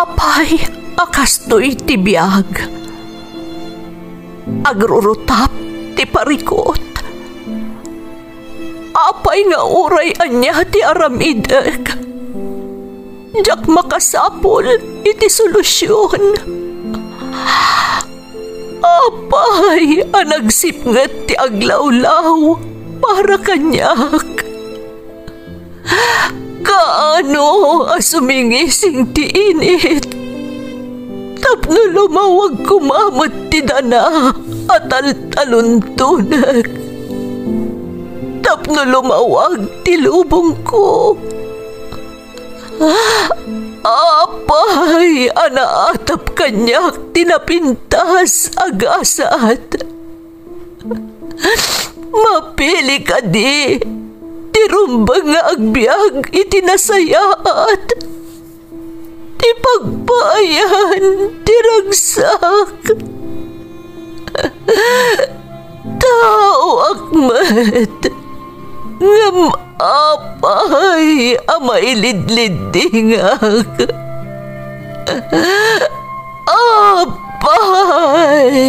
Apay, akastoy ti biyag. Agrurutap ti parikot. Apay nga uray anya ti aramidek. Jak makasapol iti solusyon. Apay, anagsipnget ti aglawlaw para kanyak. Kaano asumingising ti init. Tapno lumawag kumamot ti dana at taluntunak. Tapno lumawag ti lubong ko. Apay, anaatap kanyak tinapintas agasat. Mapili ka di, tirumbang nga agbyag itinasayaat. Ti pagpayan, tiragsak. Tao akmat, ngam apay, amailidlidingak. Apay.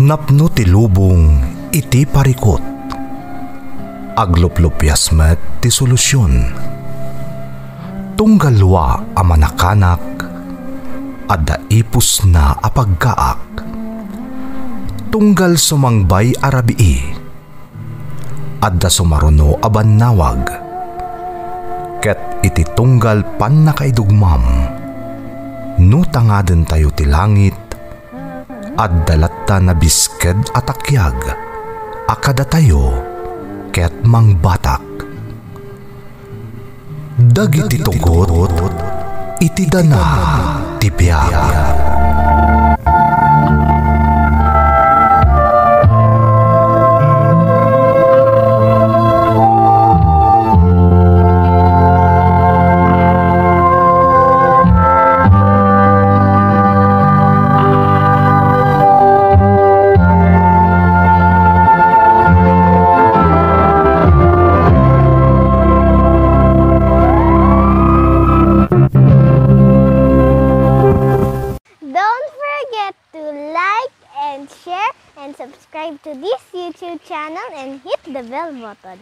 Napno ti lubong iti parikot. Agluplupyas met ti solusyon. Tunggalwa a manakanak adda ipus na apagkaak. Tunggal sumangbay arabii adda sumaruno a bannawag. Ket iti tunggal pan nakaidugmam no tangaden tayo ti langit adda latta na bisked atakyag akada tayo ket mangbatak. Dagiti tugot iti dana ti biag. Subscribe to this YouTube channel and hit the bell button.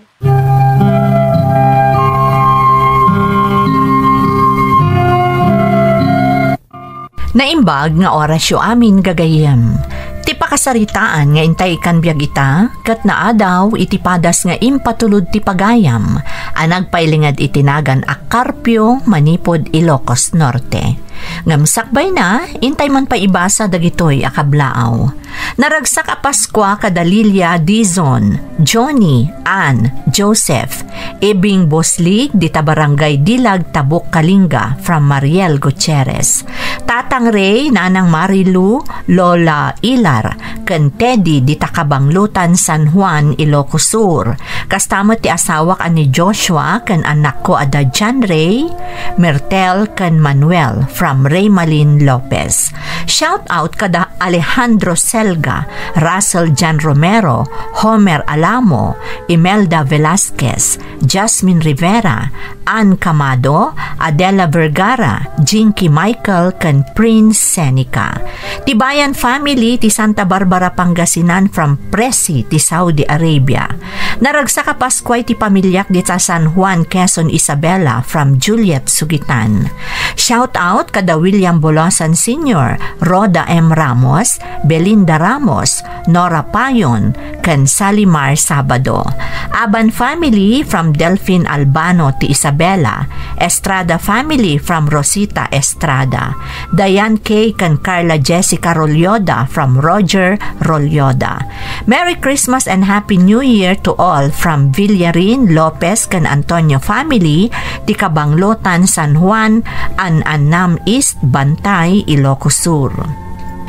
Naimbag nga orasyo amin gagayem. Ti pakasaritaan nga intay kan biag ita, kat naadaw iti padas nga impatulod ti pagayam, anagpailingad itinagan a Carpio, Manipod, Ilocos Norte. Ngamsakbay na, intay man pa ibasa dagitoy akablaaw. Naragsak a Paskwa kada Lilia, Dizon, Johnny, Ann, Joseph, Ebing Boslig, dita Barangay Dilag, Tabuk, Kalinga, from Mariel Gutierrez. Tatang Ray, Nanang Marilu, Lola Ilar, ken Teddy, dita Kabanglutan, San Juan, Ilocos Sur. Kastamot ti asawak ani Joshua, ken anak ko ada John Ray, Mertel, ken Manuel, from Ray Malin Lopez. Shout out kada Alejandro Selga, Russell Jan Romero, Homer Alamo, Imelda Velasquez, Jasmine Rivera, Ann Camado, Adela Vergara, Jinky Michael, ken Prince Seneca. Tibayan family ti Santa Barbara Pangasinan from Presi ti Saudi Arabia. Naragsa ka Paskway ti pamilyak di sa San Juan, Quezon Isabela from Juliet Sugitan. Shout out kada William Bolosan Sr., Roda M. Ramos, Belinda Ramos, Nora Payon, ken Salimar Sabado. Aban family from Delphine Albano ti Isabela, Estrada family from Rosita Estrada, Diane K. ken Carla Jessica Rolyoda from Roger Rolyoda. Merry Christmas and Happy New Year to all from Villarin Lopez ken Antonio family ti Kabanglotan San Juan, Anam East, Bantay, Ilocos Sur.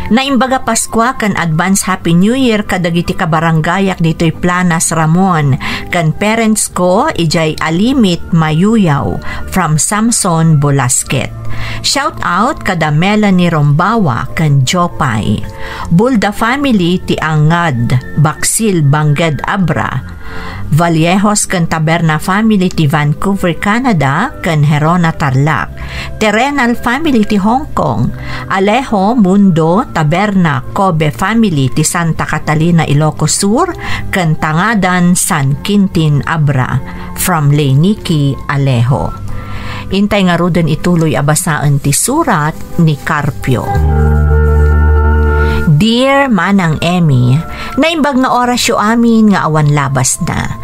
Naimbaga Paskwa kan advance Happy New Year kadagiti kabaranggayak dito'y Planas Ramon. Kan parents ko, ijay Alimit Mayuyaw from Samson Bolasket. Shout out kada Melanie Rombawa kan Jopay. Bulda family ti Angad, Baksil Bangged Abra. Vallejos kan Taberna family ti Vancouver, Canada kan Herona Tarlac. Terrenal family ti Hong Kong. Alejo Mundo Taberna Kobe family ti Santa Catalina, Ilocos Sur kan Tangadan San Quintin Abra from Leyniki Alejo. Intay nga ruden ituloy abasaan ti surat ni Carpio. Dear Manang Emmy, naimbag nga orasyo amin nga awan labas na.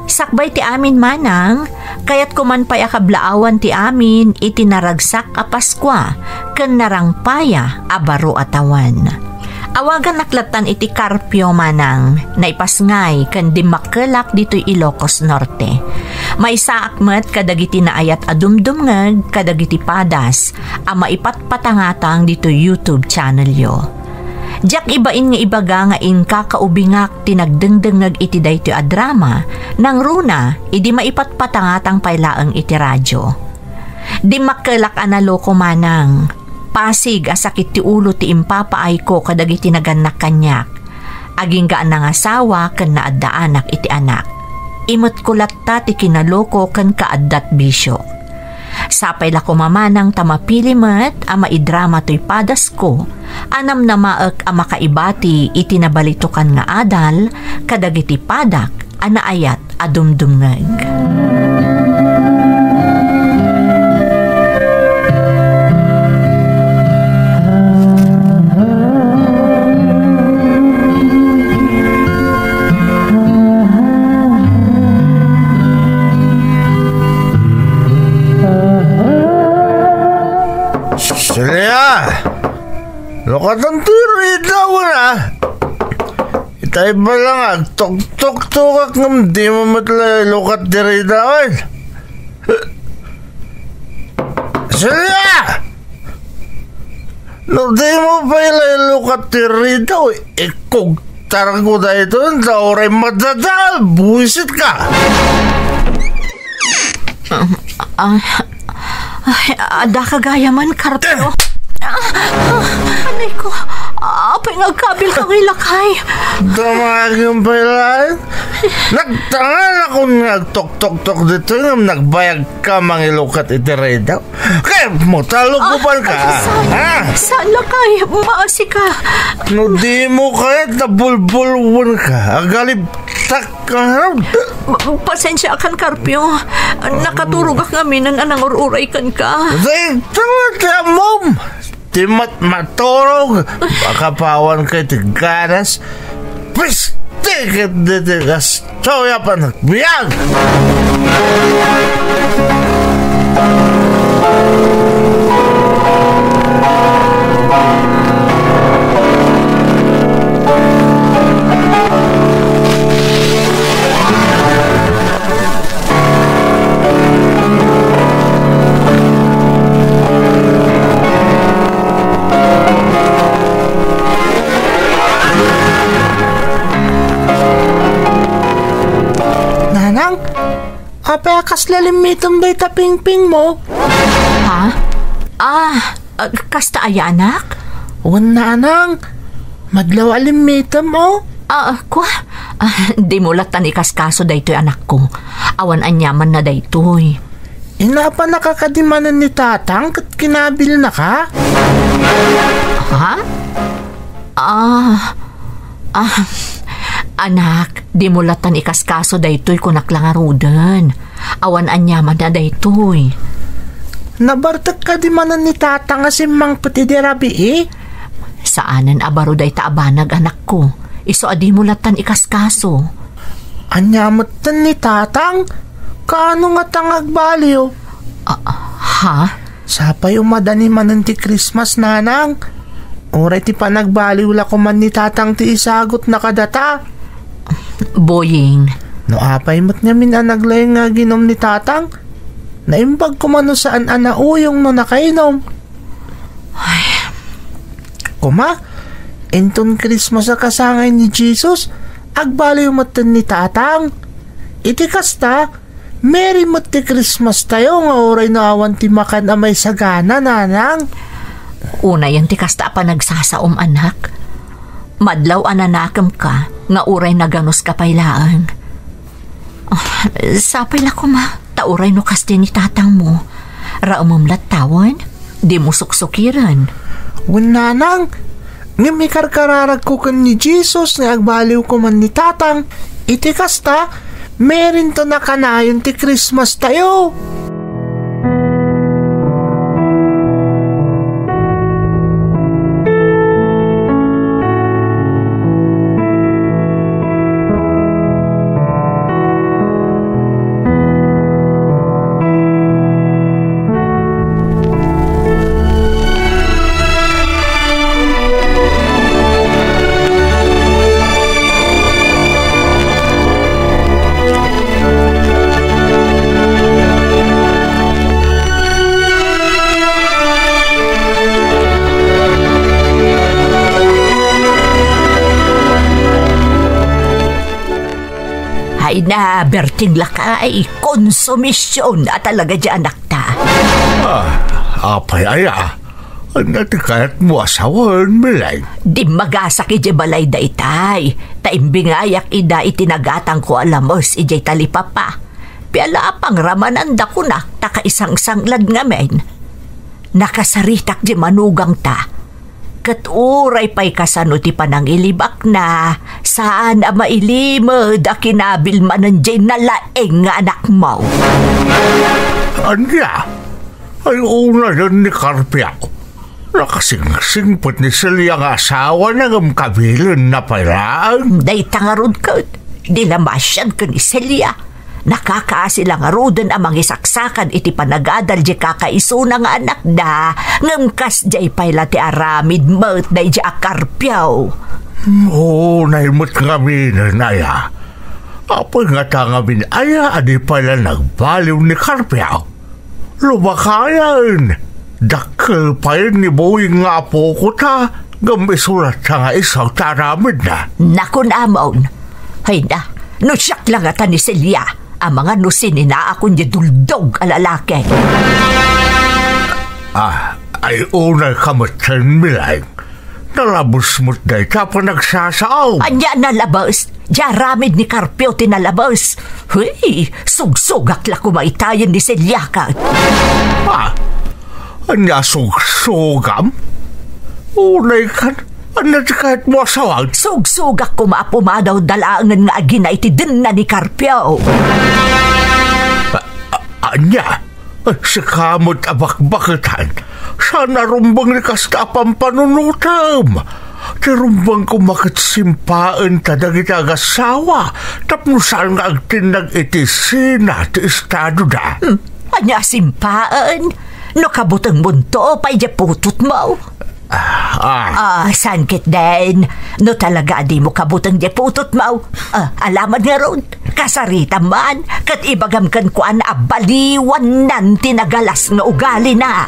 Sakbay ti amin manang, kayat kumanpay akablaawan ti amin itinaragsak a Paskwa, ken narangpaya a baro atawan. Awagan naklatan iti Carpio manang, naipasngay ken dimakkelak dito'y Ilocos Norte. Maisaakmet kadagiti naayat adumdumngeg kadagiti padas a maipatpatangatang dito'y YouTube channel yo. Diyak ibain nga ibaga nga inka kaubingak tinagdengdengag iti daytoy a drama nang runa idi maipatpatangatang paylaeng iti radyo. Di makkelak analoko manang, pasig asakit ti ulo ti impapaay ko kadagiti naganak kanyak. Aging gaan nga asawa ken naaddaanak iti anak. Imot kulatta ti kinaloko ken kaaddat bisyo. Sapay la ko mamanang tamapili met a maidrama to'y padas ko, anam na maek a makaibati itinabalitukan nga adal, kadagiti padak a naayat a dumdumngeg. Silya! Lokatan tiri daw na! Itay ba lang tok-tok-tokak ng di mo matla lokat tiri daw. Silya! No di mo pa ilay lokat tiri daw. Ikog tarago da ito sa oray madadal. Buisit ka! Ada kagaya man, Carpio. Anay ko, apay nagkabil kang ilakay. Damag yung pailan. Nagtangan ako nagtok-tok-tok dito yung nagbayag ka mangilukat itiray daw. Kaya mo talugupan ka. Saan lakay? Maasi ka. No di mo kahit nabulbulwan ka. Agalib tak ka. Pasensya kan, Carpio. Nakaturog ak ngamin ang ururay kan ka. Day, tawag ka, mom. Timat maturog. Pakapawan kay tiganas. Pis, tiket ditigas. Soya pa nagbiyag. Apa kas lalimitom day tapingping mo? Ha? Kasta ay anak? Wan na anang, madlaw alimitom mo? Kwa? Di mo latan ikaskaso daytoy anak ko. Awan anyaman na daytoy. Ina pa nakakadimanan ni tatang kat kinabil na ka? Ha? Anak, di mo latan ikaskaso daytoy kunak lang arudan. Awan anyaman na daytoy. Nabartak ka di manan ni tata nga si Mang Patidirabi eh? Saanan abaro day taabanag anak ko. Iso adi mo latan ikaskaso. Anyamot tan ni tatang? Kaano nga tangag baliw? Ha? Sapay umadani manan ti Christmas nanang. Oray ti panagbaliw la ko man ni tatang ti isagot na kadata. Boying. No apay mo't nga min anaglay nga ginom ni tatang. Naimbag ko man no saan anauyong no nakainom. Ay. Kuma, Enton Christmas sa kasangay ni Jesus, agbaliw mo ni tatang. Iti kasta, Merry mo ti Christmas tayo nga oray na awan ti makan amay sagana, nanang. Una yan ti kasta pa nagsasaom, anak. Madlaw ananakam ka, nga uray na ganos kapaylaan. Sapay la ko ma, tauray no kaste ni tatang mo. Raumumlat tawan, di mo suksukiran. Nanang, nga may karkararag ko kan ni Jesus nga agbaliw ko man ni tatang. Iti kasta, meron to na kanayon ti Christmas tayo. Ay na, berting lakay, konsumisyon at talaga dyan anak ta. Apay aya, natikayat mo asawan, Milay. Di magasaki di balay da itay. Taimbingayak ida itinagatang ko alamos ijay talipapa. Piala pang ramananda ko na, taka isang sanglad nga men. Nakasaritak di manugang ta. Kat uray pa'y kasano ti panang ilibak na, saan a mailimod a kinabil mananjay na laeng nga anak mo. Anya, ay una yan ni Carpia. Nakasing-singpot ni Celia nga asawa na ng kabilan na paraan. Day tangarod ka, di lamasyad ka ni Celia. Nakakaasi lang arudan amang isaksakan iti panagadal di kakaisuna nga anak da, ngamkas di payla ti aramid mo't day di akarpyaw. Oo, naimot kami na naya. Apoy nga tangamin aya, adi pala nagbaliw ni Carpia. Lumakayan. Dakkel pa yun ni Boeing nga po ko ta, gambisulat sa nga isaw taramid na. Naku namon, hay na, nusyak lang ata ni Celia, ang mga nusin na akong di duldog alalaki. Ay unay kamatsan, Milay. Nalabos mo't day ka pa nagsasaaw. Anya nalabos, jaramid ni Carpio tinalabos. Huy, sugsugak la kumaitayan ni Celia ka. Anya sugsugam? Unay kan, anya di kahit mo asawag. Sugsugak kumapumadaw dalangan nga agina iti din na ni Carpio. Anya, si kamot abakbakitan, sana rumbang ni kastapang panunutam. Ti rumbang kumakit simpaan tadagit agasawa, tapnusan nga agtinag iti sina ti estado da. Anya simpaan? No kabutang bunto pa putot mo. Sankit din. No talaga di mo kabutang putot mo. Alaman nga ron, kasarita man, kat ibagam kan kuan baliwan nan tinagalas nga ugali na.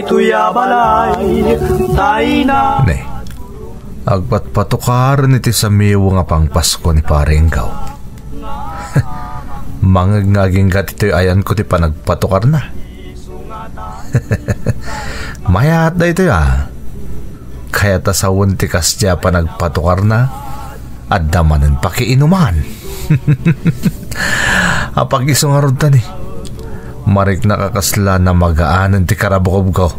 Tuya balay, tayo na. Ne, agpatpatukaran iti sa miwo nga pang Pasko ni Parenggaw. Mangagngaging kat ito'y ayan ko ti panagpatukar na. Mayat na ito Kaya tasawon ti kasya panagpatukar na at damanan pakiinuman. Apag isong arod tani. Marik nakakasla na magaanan ti karabukob ko.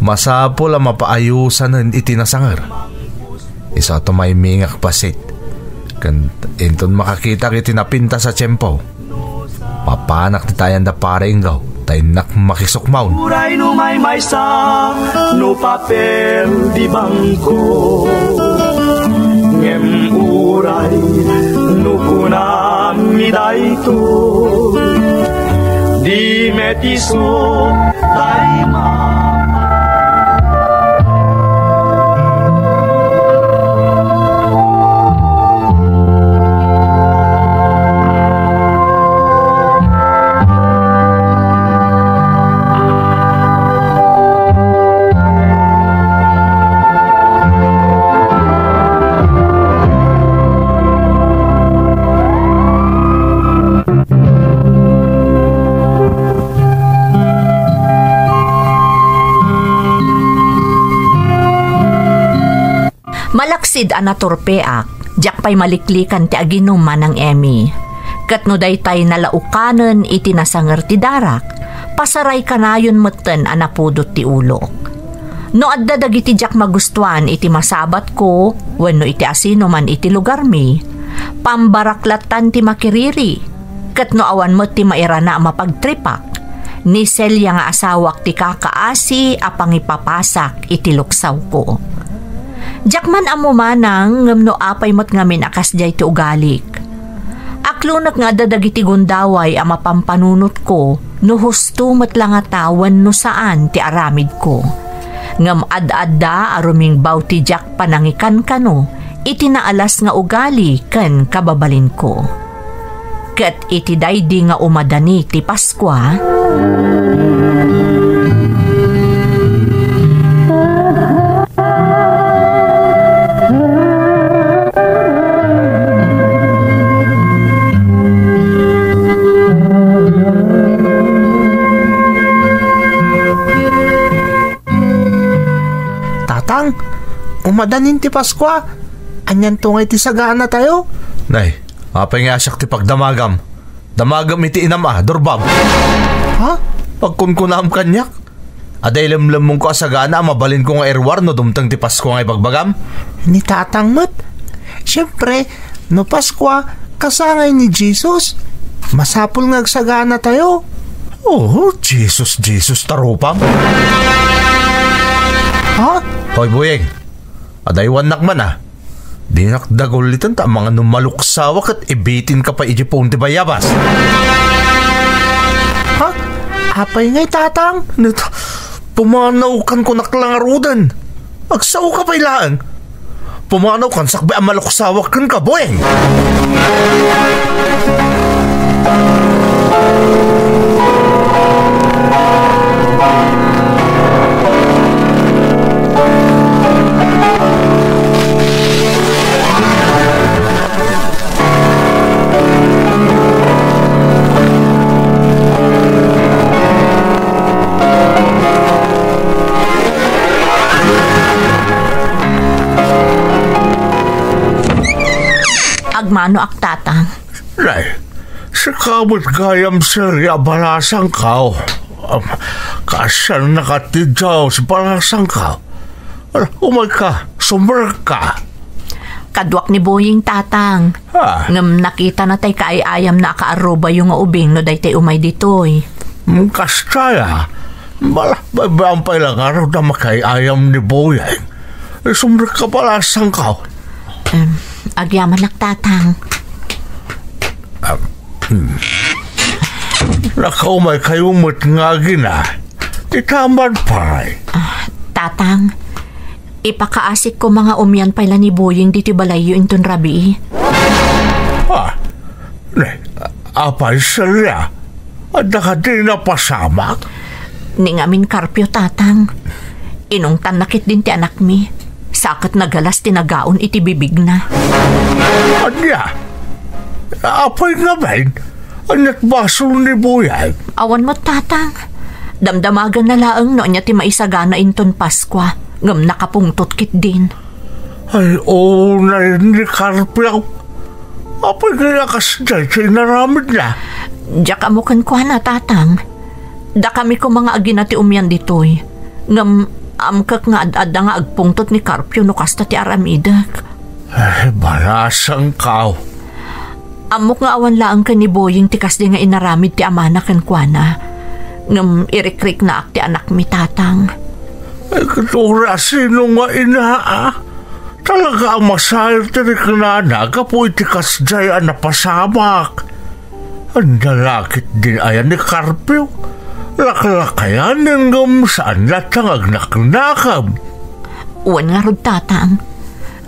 Masapo la mapaayusan ng itinasangar. Isa to may mingak pasit. Kan inton makakita kiti napinta sa tiyempo. Papanak ti tayan da pare inggaw. Tainak makisukmaw. Uray no may maysa, no papel di bangko. Ngem uray, no kunami dayto. Di metiso, day Malaksid anaturpeak, jak pa'y maliklikan ti aginuman ng Emmy. Kat no daytay nalaukanen iti nasanger ti darak, pasaray kanayon meten anapudot ti ulok. No adda dagiti jak magustuhan iti masabat ko, wenno iti asino man iti lugar mi, pambaraklatan ti makiriri, kat no awan mo ti mairana mapagtripak, ni Celia nga asawak ti kakaasi apang ipapasak iti luksaw ko. Jakman amo manang ngem no apay mat ngamin akas jay ti ugalik. Aklunak nga dadagiti gundaway ama pampanunot ko no husto mat lang atawan no saan ti aramid ko. Ngem ad-adda aruming baw ti jak panangikan kano iti naalas nga ugali ken kababalin ko. Ket iti daydi nga umadani ti Paskwa. Umadanin ti Paskwa. Anyan tungay ti sagana tayo. Nay, apay nga asyak ti pagdamagam. Damagam iti inam durbam. Ha? Pagkunkunam kanyak. Aday lemlem mong ko asagana mabalin ko nga erwar no dumtang ti Paskwa nga ibagbagam. Ni tatang mat. Siyempre, no Paskwa, kasangay ni Jesus. Masapul nga agsagana tayo. Oh, Jesus tarupam. Ha? Hoy buyeng, adaywan nakman Di nakdagulitan ta mga numaluksawak at ibitin ka pa ijipong ti bayabas. Ha? Apay ngay tatang? Pumanaw kan ko naklangarudan. Agsaw ka pa ilaan. Pumanaw kan sakbay ang maluksawak kan ka buyeng. Agmano aktatang. Nay, sa kamot gayam serya balasang kao. Kasan nakatidyaw sa balasang kao. Umay ka, sumber ka. Kadwak ni Boying tatang. Ha? Ngam nakita na tay kaayayam na akaaroba yung ubing no day tay umay ditoy. Kastaya, babampay lang araw na makayayam ni Boyang. Sumber ka balasang kao. Agyaman naktatang. Nakaumay kayong matngagi na. Itaman paray. Tatang, ipakaasik ko mga umyan pala ni Boying diti balayo inton rabi. Ha? Apay salya? At nakadi na pasamak? Ning amin karpyo tatang. Inungtan nakit din ti anak mi. Sakit nagalas tinagaon iti bibig na. Anya? Apay nga ben? Anyat basol ni Boyang? Awan mo tatang. Damdamagan na laang no niya ti maisagana inton Paskwa. Ngam nakapungtot kit din. Ay, na ni Karpyaw. Apay kaya kasday siya naramid na. Diyak amukan ko na tatang. Da kami ko mga aginati umyan ditoy. Ngam amkak nga ad-ad nga agpungtot ni Karpyo no kasta ti aramidak. Balasang kao. Amok nga awan laang ka ni Boying tikas di nga inaramid ti amana kan kuana. Ngam irikrik na ak ti anak mi tatang. Katura sino nga inaa? Talaga ang masayar tirik na kapoy tikas dyan na pasamak. Ang nalakit din ayan ni Carpio. Lakalakayan ng saan latang agnaknakam. Uwan nga rod tatang.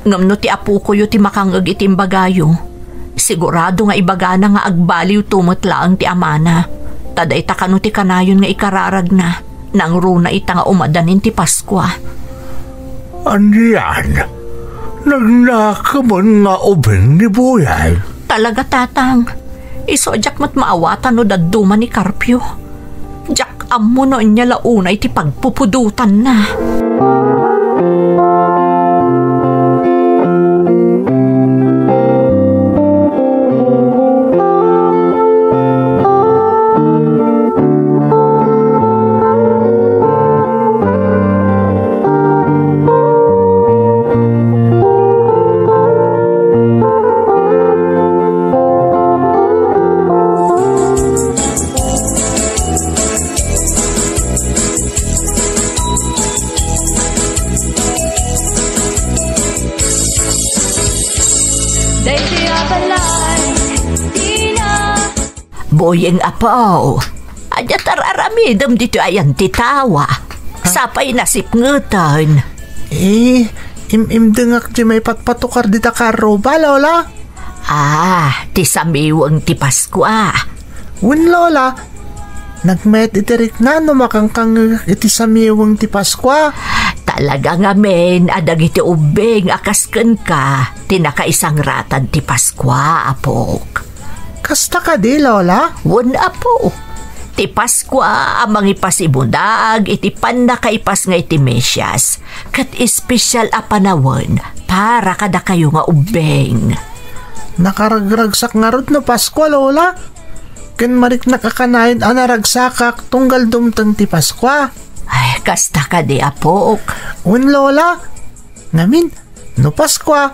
Ngam no ti apu ko yu ti makangag itim bagayo. Sigurado nga ibagana nga agbaliw tumutlaang ti amana. Taday takano ti kanayon nga ikararag na. Nang runa ita nga umadanin ti Paskwa. Andiyan, nagnakaman nga ubeng ni Buyay. Talaga tatang. Iso jak mat maawatan no daduma ni Carpio. Jak amo no niya launa iti pagpupudutan na. Boyeng apaw, adya tararamidam dito ayan titawa. Sapay nasip ngutan. Imdengak di may patpatukar di takaro ba, Lola? Ti samiwang ti Paskwa. Wun, Lola, nagmet itirik na no makangkang iti samiwang ti Paskwa. Talaga nga men, adag iti ubeng akasken ka, tinakaisang ratan ti Paskwa, apok. Kasta ka di, Lola? Wun apo. Ti Paskwa amang ipasibudag iti panakaipas nga iti Mesyas. Kat espesyal a panawon para kada kayo nga ubeng. Nakaragragsak nga rod no Paskwa, Lola. Ken marik nakakanayon anaragsakak tunggal dumtang ti Paskwa. Ay, kasta ka di, apok. Un, Lola. Ngamin, no Paskwa,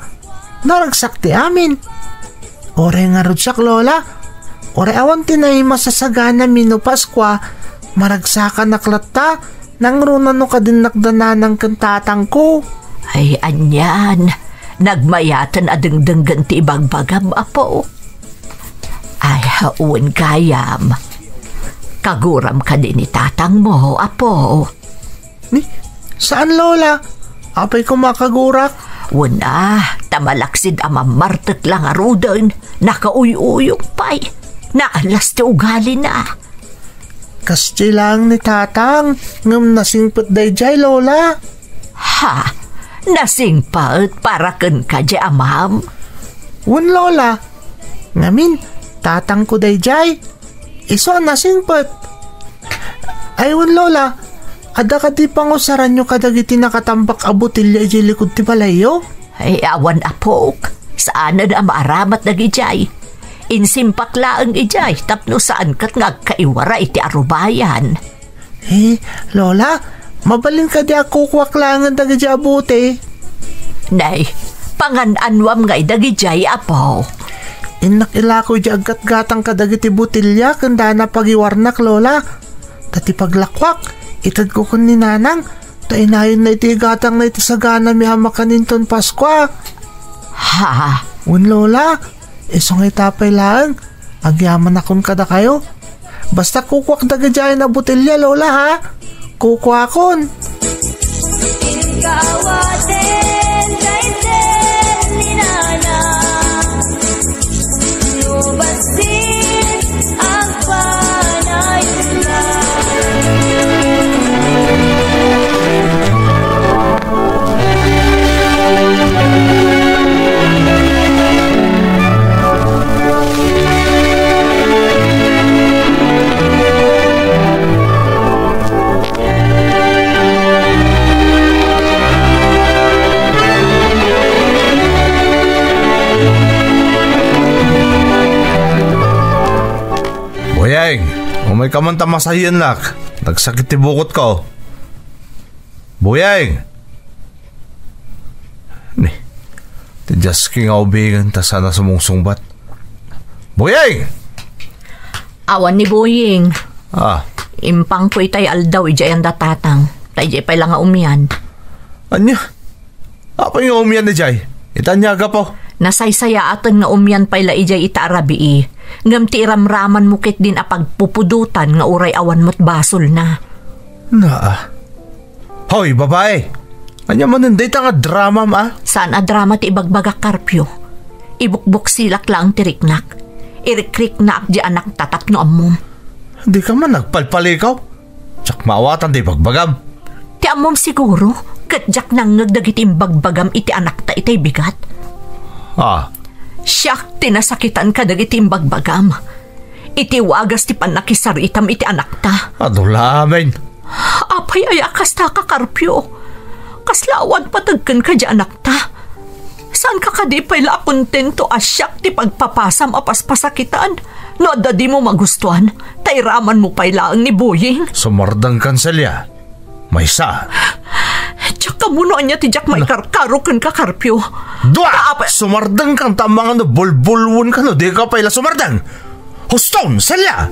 naragsak ti amin. Ore nga rudsak, Lola. Ore awan tinay masasagana mi no Paskwa, maragsakan naklata, nang runa no kadinakdana ng kantatang ko. Ay, anyan. Nagmayatan adengdenggan ti ibagbagam, apo. Ay, haun kayam. Kaguram ka din ni tatang mo, apo. Ni, saan, Lola? Apay ko makagurak? Wala, tamalaksid amamartek lang arudan. Nakauy-uyong pay. Naalas ti ugali na. Kasti lang ni tatang, ngam nasingpet day jay, Lola. Ha? Nasingpet para ken ka jay amam? Wun, Lola. Ngamin, tatang ko day jay. Iso nasingpet. Ay, wun, Lola. Ada ka di pangusaran nyo kadagiti nakatambak a botilya iji likod ti balayo? Ay, awan apok. Saan na maaramat na gijay? Insimpak laang ijay tapno saan kat ngagkaiwara iti arubayan. Lola, mabalin ka di ako kwaklangan da gijay abuti. Nay, pangananwam nga idagijay apo. Inak ilako di aggat-gatang kadagiti botilya kanda na pagiwarnak, Lola. Tati paglakwak, itad ko kun ni nanang, ta inayon na iti gatang na iti sagana mi hamakaninton Paskwa. Ha? Un, Lola, isong itapay lang, agyaman akon kada kayo. Basta kukwak dagajay na botelya, Lola, ha? Kukwakon. Inkawaten kaiten ni nanang, nubasin ang panay Boyeng, umay ka man tamasayan lak. Nagsakit ti bukot ko. Boyeng! Tijas king aubigan ta sana sumungsungbat. Boyeng! Awan ni Boying. Ah, Impang ko itay aldaw ijay ang datatang. Tay ijay pa'y lang nga umyan. anya? Apa yung umiyan na jay? Itanyaga po. Nasaysaya atan nga umyan pa'y la ijay itaarabi Ngam ti ramraman mukit din apagpupudutan nga uray awan mo't basol na. Hoy, babae! Anya manunday ta nga drama ma? Saan a drama ti ibagbagak Karpyo? Ibukbuk silak lang tiriknak. Irikrik na akdi anak tatak no amom. Di ka man nagpalpalikaw. Tsak maawatan di bagbagam. Ti amom siguro, katjak nang nagdagitim bagbagam iti anak ta itay bigat. Ah, Siyak tinasakitan ka dagitim bagbagam. Iti wagas ti panakisaritam iti anak ta. adulamen. Apay ayakas ta ka Karpyo. Kaslawan patagkan ka di anak ta. Saan ka kadipay la kontento asyak ti pagpapasam apas pasakitan? No dadi mo magustuhan, tairaman mo pay laang ni Boying. Sumardang kanselya. May sa. Tsaka muna niya ti jak may karkarukan ka Karpyo. Dua! Sumardang kang tamang ano, bulbulwon ka no, di ka pala sumardang. Huston, selya!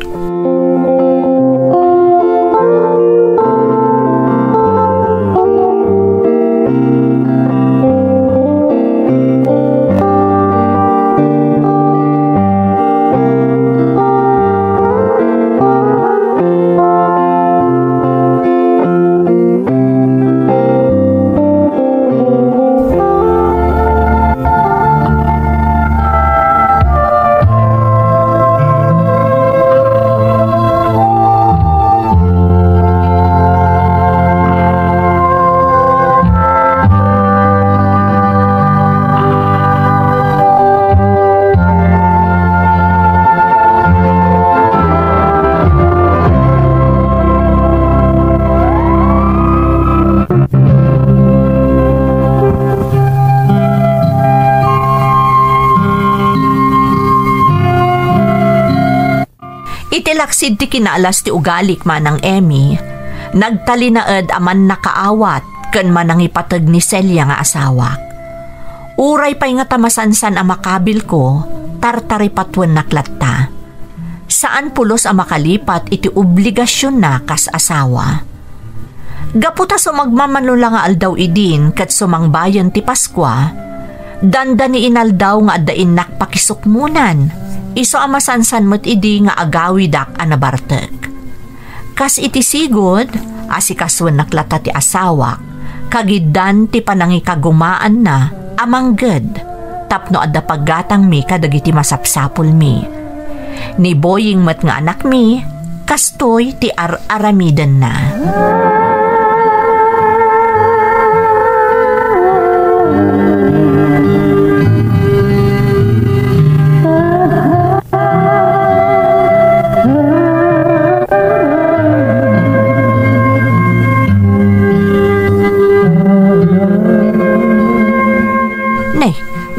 Itilaksid ti kinalas ti ugalik manang Emmy, nagtalinaed aman nakaawat ken manang ipateg ni Celia nga asawa. Uray pay nga tamasansan ang makabil ko, tartari patwen naklatta. Saan pulos ang makalipat iti obligasyon na kas asawa. Gaputa sumagmamano lang nga aldaw idin kat sumangbayan ti Paskwa, danda ni inaldaw nga addain nakpakisukmunan. Iso amasansan mo't idi nga agawidak anabartek. Kas iti sigod, asikaswan naklata ti asawa, kagidan ti panangikagumaan na amangged, tapno adda paggatang mi kadagiti masapsapul mi. Ni Boying mat nga anak mi, kastoy ti aramidan na.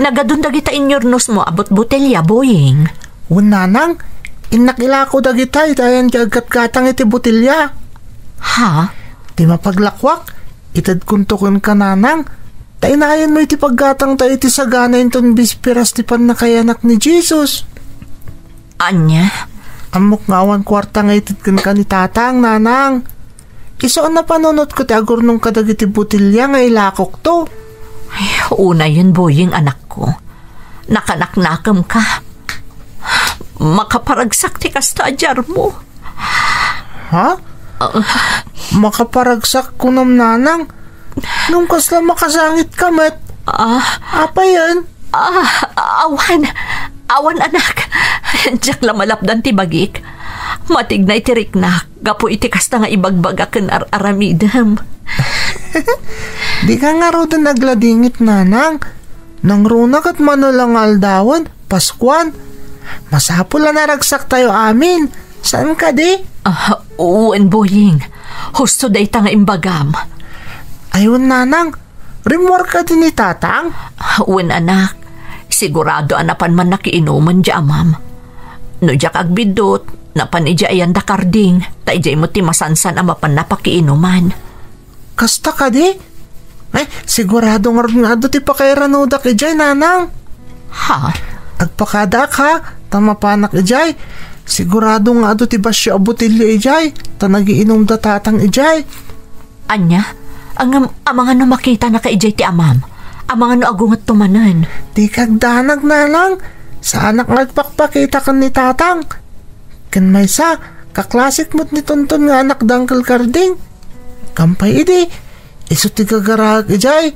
Nagadun dagita inyornos mo abot botelya, Boying. Nanang, inakila ko dagita itayan kagat-gatang iti botelya. Ha? Di mapaglakwak, itad kuntukon ka nanang. Tainayan mo iti paggatang tayo iti sagana inton bisperas ti panakayanak ni Jesus. Anya? Amok ngawan kwarta nga itid ka ni tatang, nanang. Isoon na panunot ko ti agur nung kadag iti botelya nga ilakok to. Ay, una yun, Boying, anak ko. Nakanaknakam ka. Makaparagsak ti kastadyar mo. Ha? Makaparagsak ko nam nanang? Nung kasla makasangit ka, met. Apa yan? Awan, anak. Diyak lang malapdan ti bagik. Matignay ti riknak. Gapo iti kasta nga ibagbagaken aramidam. Di ka nga ro din nagladingit, nanang. Nang runak at manulang aldawan, Paskwan. Masapul na naragsak tayo amin. Saan ka di? Uwan, Boying. Husto day ta nga imbagam. Ayun, nanang. Rimor ka din ni tatang? Uwan, anak. Sigurado anapan man nakiinuman di amam. No jak agbidot, napan ija ayan da karding. Ta ija mo ti masansan amapan napakiinuman. Kasta ka di? Ay, sigurado nga do ti pakairanudak ijay, nanang. Ha? Agpakadak ha, tama panak ijay. Sigurado nga do ti basyo abutilyo ijay, ta nagiinom da tatang ijay. Anya? Ang mga no makita na ka ijay ti amam. Ang mga no agungat tumanan. Di kagdanag na lang. Sa anak nagpakpakita kan ni tatang. Kan may sa, kaklasik mo't ni Tonton nga anak dangkal karding. Kampay idi, iso ti kagarag ijay.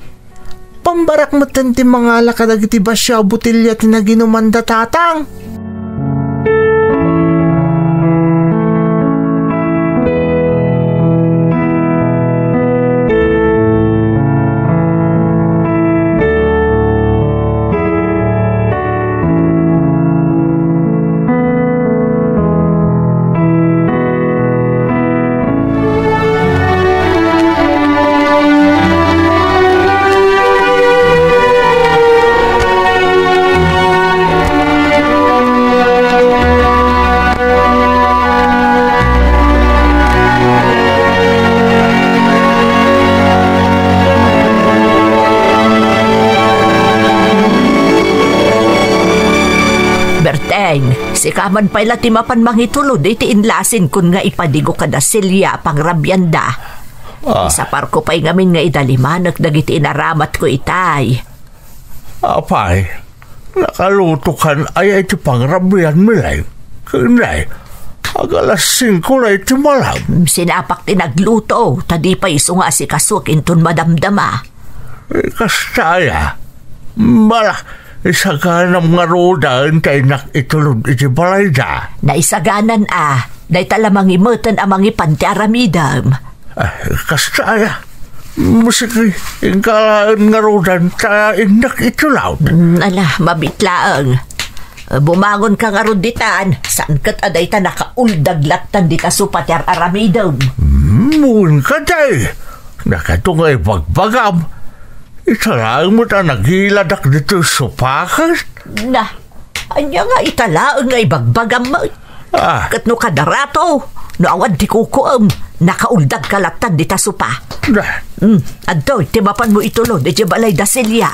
Pambarak mo't ti mga lakadag iti basya butilya ti naginumanda tatang. Si kaman pala ti mapan mangitulod iti inlasin kun nga ipadigo kada silya pang rabyanda. Isa parko pa'y ngamin nga idalimanak dagiti inaramat ko itay. Apay, nakalutukan ay iti pang rabyan milay. Kunay, agalas 5 na iti malam. Sinapak ti nagluto, tadi pa iso nga si kasuk intun madamdama. Kastaya, bala, isaganan nga rodan kay nakitulog iti balay da. Naisaganan day talamang imutan amang ipanti aramidam. Kastaya, musiki, ingkalaan nga rodan ta inak itulaw. Ala, mabitlaang. Bumangon ka nga roditan, saan kat aday ta nakauldaglattan di kasupatyar aramidam. Mun ka day, nakatungay bagbagam. Italaang mo ta naghiladak dito supakas? Na, anya nga italaang nga ibagbagam mo. Kat no kadarato, no awad di kukuam, nakauldag kalatan di tasupa. Adoy, timapan mo itulod, di balay da silya.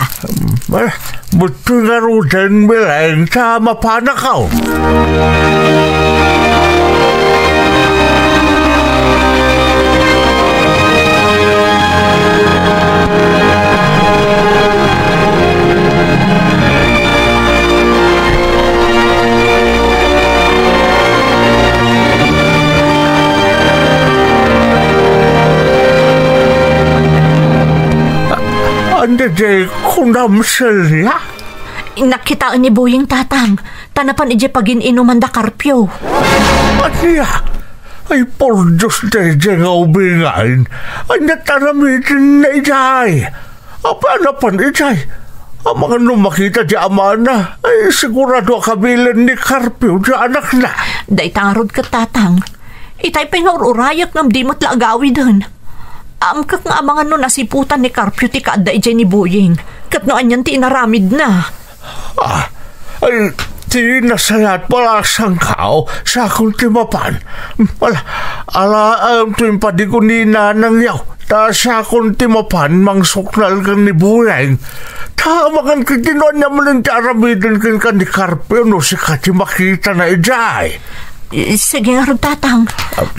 Buto nga rudan bilang sa mapanakaw. Andaday kunam silya? Nakitaan ni Buying tatang, tanapan ije pagin inuman da karpyo. Anya? Ay pordos day nga ubingain. Anya taramitin na ijay. Apa napan ijay? Ang mga numakita di amana, ay sigurado kabilan ni karpyo di anak na. Day tangarod ka tatang. Itay pa nga ururayak ng di mo't laagawi dun. Amkak nga amangan no nasiputan ni Carpio ti kaada ijay ni Buying. Kat no anyan ti inaramid na. Ay, ti nasayat pala sangkaw sa akong timapan. Ala, tuwing padigo ni nanang yaw. Ta sa akong timapan, mangsuknal ka ni Buying. Ta amangan kitinoan niya mo ng aramidin ka ni Carpio no si kati makita na ijay. Sige nga rin tatang,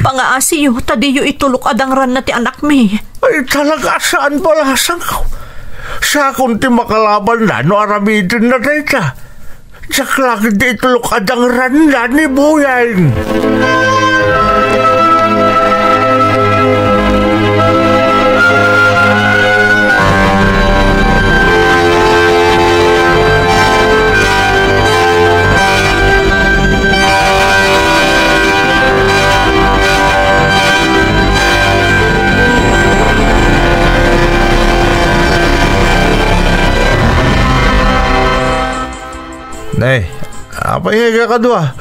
pangaasiyo, tadiyo itulok adang ran na ti anak mi. Ay talaga saan pala sangkaw? Sa akong ti makalaban na no aramidin na tayo ka. Sak lagi di itulok adang ran na ni Buying. Nay, apa yung kakadwa?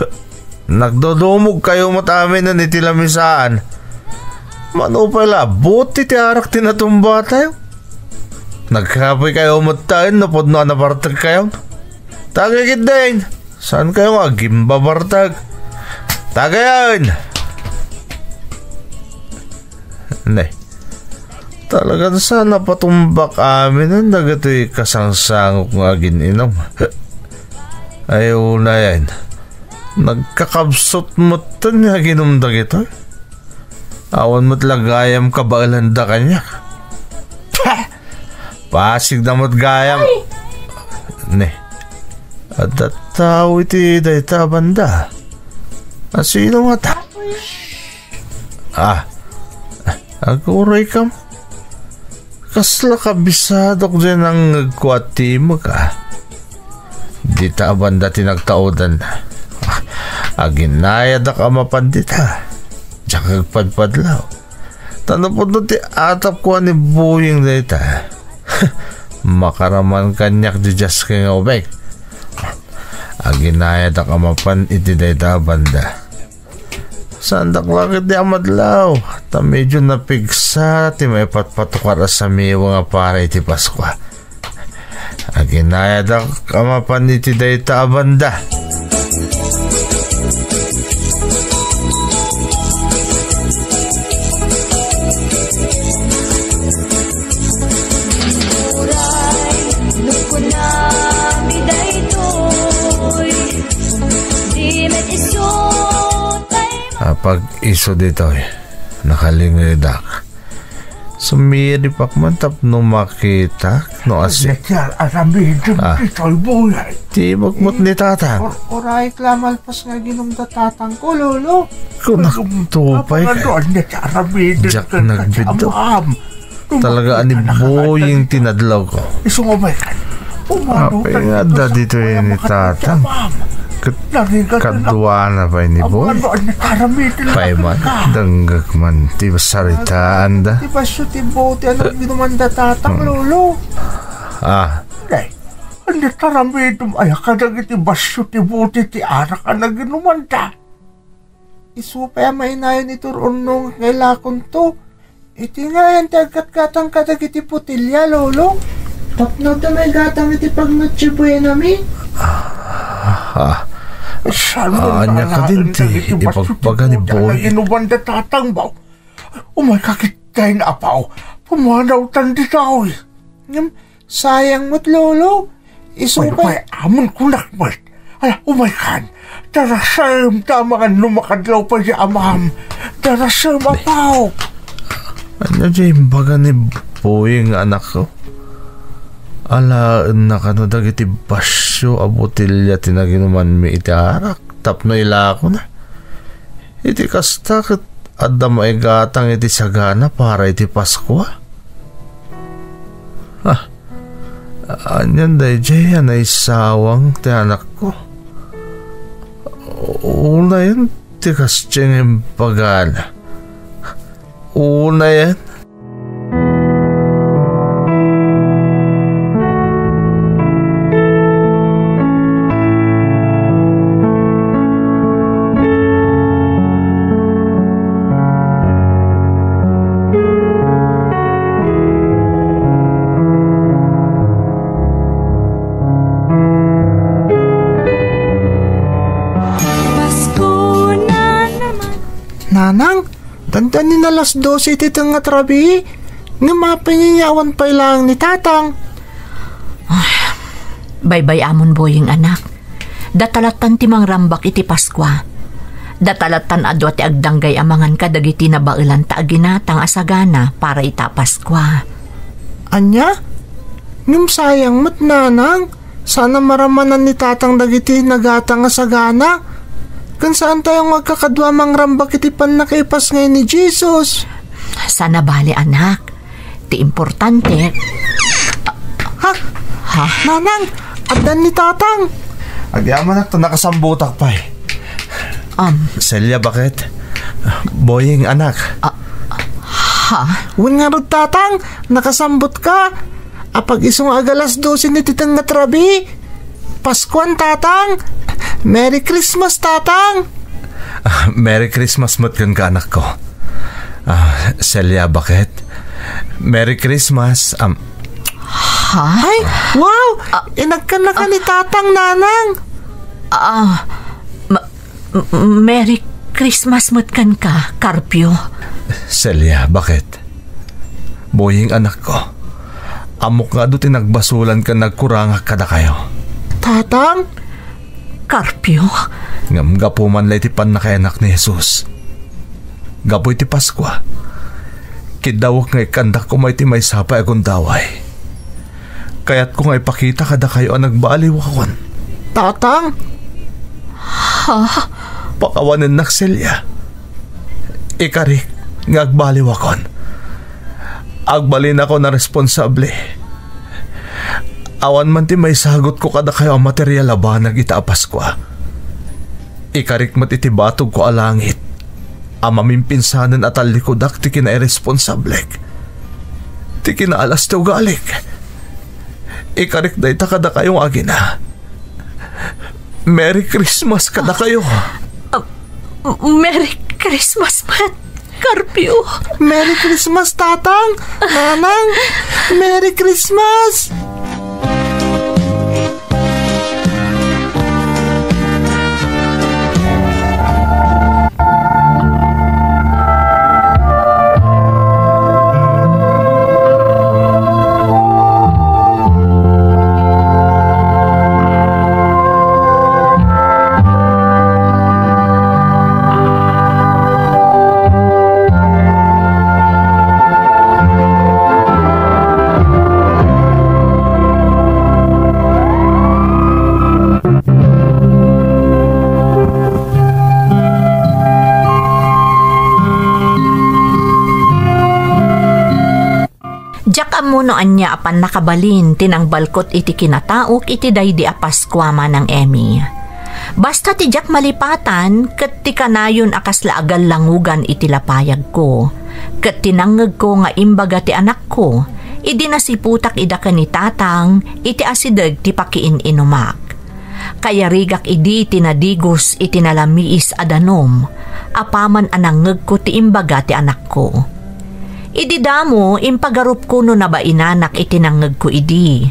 Nagdodumog kayo matamin na nitilamisaan. Mano pala, buti ti arak tinatumba tayo. Nagkapoy kayo matain na pod na nabartag kayo. Tagagit din. Saan kayo nga gimbabartag? Tagayan! Nay, Talagang sana patumbak amin ang nagato'y kasangsangok nga gininom. Ayaw na yan. Nagkakabsot mo ito nga ginumdag ito. Awan mo't lagayam kabalanda kanya. Pasig na mo't gayam. Ne. At tao iti dayta banda. Sino nga ta? Aguray kam. Kasla kabisadok dyan ang nagkwati mo ka. Di ta banda tinagtaodan. Aginayad ka mapandita. Diyan kagpadpadlaw. Tanapod na ti atap ko ni Buying dayta. Makaraman kanyak di jas kay nga ubek. Aginayad ka mapan iti dayta banda. Sandak lakit di amadlaw. Ta medyo napigsa ti may patpatukar sa miwa nga para iti Pasko. Aginayad ka mapan iti dayta banda. Pag iso dito nakalingidak sumiri pakman tap no makita no asik tibok ni tatang Oray klamalpas nga ginumda tatang ko, lolo. kung nakatupay ka jak nagbiddo talaga ani Buying tinadlaw ko Isungabay ka. apay nga da dito ni tatang kadwa na pa ni Boy pay man danggag man ti saritaan da Di ba siya tibote ano ginumanda tatang, lolo? Day, hindi taramidum ay kadagiti basyo tibuti ti arak ka na ginumanda. Isupay mainayon ito runong kailakon to. Iti nga yan tagat-gatang kadagiti putilya, lolo. Tapno to may gatang iti pagnatsibuya namin. anya ka din ti ipagpaga ni Boy Ginumanda tatang baw. Umay kakitay na apaw. Pumanaw tandi tao eh. Sayang mo't, lolo. Isupay. Amon kunakmat. Umay kan. Darasam tama kan lumakadlaw pa siya amam. Darasam apaw. anya dyan baga ni Boy nga anak ko alaan na kano dagiti basyo abutilya tinaginuman mi iti arak tapno ila ko na iti kasta ket adda maigatang iti sagana para iti Pasko. Anyan day jay anay sawang ti anak ko. Una yan ti kastyeng impagana. Una yan. Nanang, dandan ni na alas 12 iti nga trabi. Nga mapinyawan pa lang ni tatang. Baybay amon Buying anak. Datalatan ti mangrambak iti Pasko. Datalatan adwa ti agdanggay amangan kadagiti na bailan ta aginatang asagana para ita Pasko. Anya? Ngam sayang mat, nanang. Sana maramanan ni tatang dagiti nagatang asagana. Kan saan tayong magkakadwa mangrambak iti pannakipas ngayon ni Jesus? Sana bali anak. Ti importante. Ha? Nanang, adan ni tatang. Agyaman na ito nakasambutak pa eh. Celia, bakit? Boying anak. Wen nga rod tatang, nakasambot ka. Apag isong agalas 12 ni titang nga trabi. Paskuan tatang. Merry Christmas tatang. Merry Christmas mo't yun ka anak ko. Celia, bakit? Merry Christmas. Ay, wow! Inagkan na ka ni tatang, nanang. Merry Christmas mo't kan ka, Carpio. Celia, bakit? Boying anak ko, amok nga do tinagbasulan ka nagkurangak kada kayo. Tatang? Carpio, Ngam gapo man lay ti panakayanak ni Jesus. Gapoy ti Pasko. Kidawak nga ikandak ko may ti may sapay akong daway. Kaya't ko nga ipakita kada kayo ang nagbaaliw akon. Tatang? Pakawanan nakselya. Ikarik nga agbaliw akon. Agbalin ako na responsable. Awan man ti may sagot ko kada kayo ang material abanag itaapas ko. Ikarik mat itibatog ko alangit. Ang mamimpinsanan at alikodak ti kina-irresponsablek. Ti kinaalas ti ugalik. Ikarik da ita kada kayong agina. Merry Christmas kada kayo. Merry Christmas, Pat. Carpio. Merry Christmas, Tatang! Nanang! Merry Christmas! Muno anya apan nakabalin tinang balkot iti kinataok iti daydi a Paskwama ng Emmy. Basta ti jak malipatan ket ti kanayon akas laagal langugan iti lapayag ko. Ket tinangeg ko nga imbaga ti anak ko, idi nasiputak idaken ni tatang iti asideg ti pakiin-inumak. Kaya rigak idi tinadigos iti nalamiis adanom, apaman anangeg ko ti imbaga ti anak ko. Idi damo, impagarup ko no na ba inanak itinangag ko idi.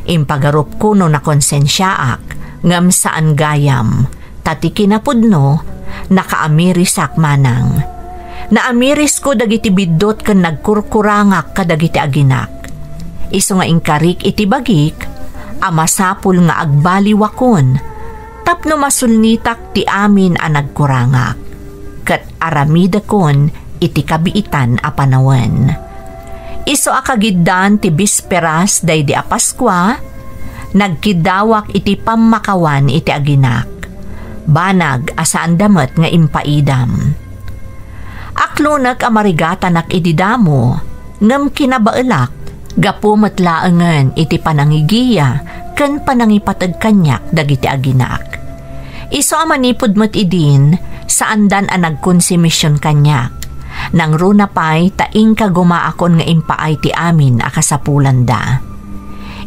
Impagarup ko no na konsensyaak, ngam saan gayam, tati kinapudno, nakaamirisak manang. Naamiris ko dagiti bidot kan nagkurkurangak kadagiti aginak. Iso nga inkarik iti bagik, amasapul nga agbaliwakon, tapno masulnitak ti amin a nagkurangak. Kat aramidakon, iti kabiitan a panawen. Iso akagiddan ti bisperas daydi a Paskwa, nagkidawak iti pammakawan iti aginak. Banag asaan damet nga impaidam. Aklunag amarigatanak iti damo, ngem kinabaelak, gapu matlaengen iti panangigiya, ken panangipatag kanyak dagiti aginak. Iso amanipod met idin, saan dan a nagkonsumisyon kanyak. Nang runa pa'y taing kagumaakon nga impaay ti amin akasapulan da.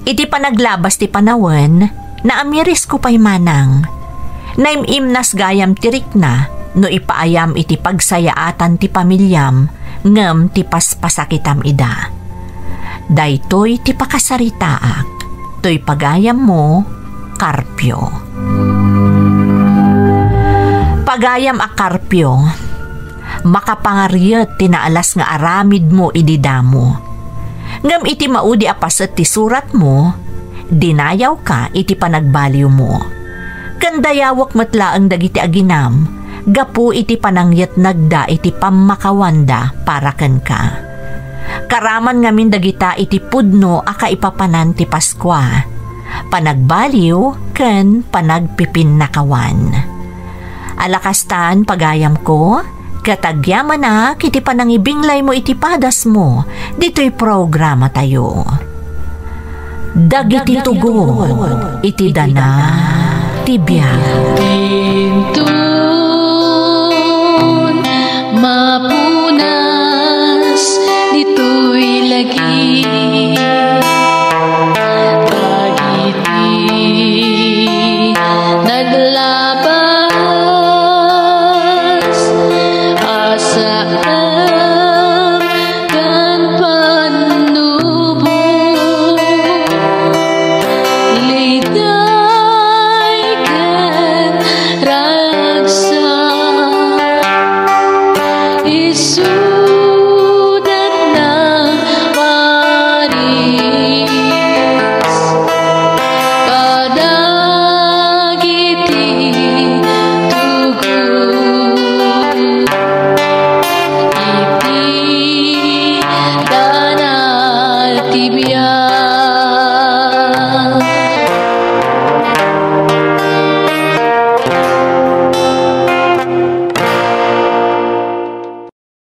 Iti panaglabas ti panawen, naamiris ko pa'y manang. Naimimnas gayam tirik na, no ipaayam iti pagsayaatan ti pamilyam, ngem ti paspasakitam ida. Daytoy ti pakasaritaak, to'y pagayam mo, Carpio. Pagayam a Carpio, makapangaryat tinaalas nga aramid mo ididamo. Ngam iti maudi apaset ti surat mo, dinayaw ka iti panagbaliw mo. Kandayawak matlaang dagiti aginam, gapu iti panangyat nagda iti pammakawanda para ken ka. Karaman ngamin dagita iti pudno aka ipapanan ti Paskwa, panagbaliw ken panagpipinnakawan. Alakastan pagayam ko, katagyaman na kiti panangibinglay mo iti padas mo, dito'y programa tayo. Dagiti tugon, iti dana, tibya.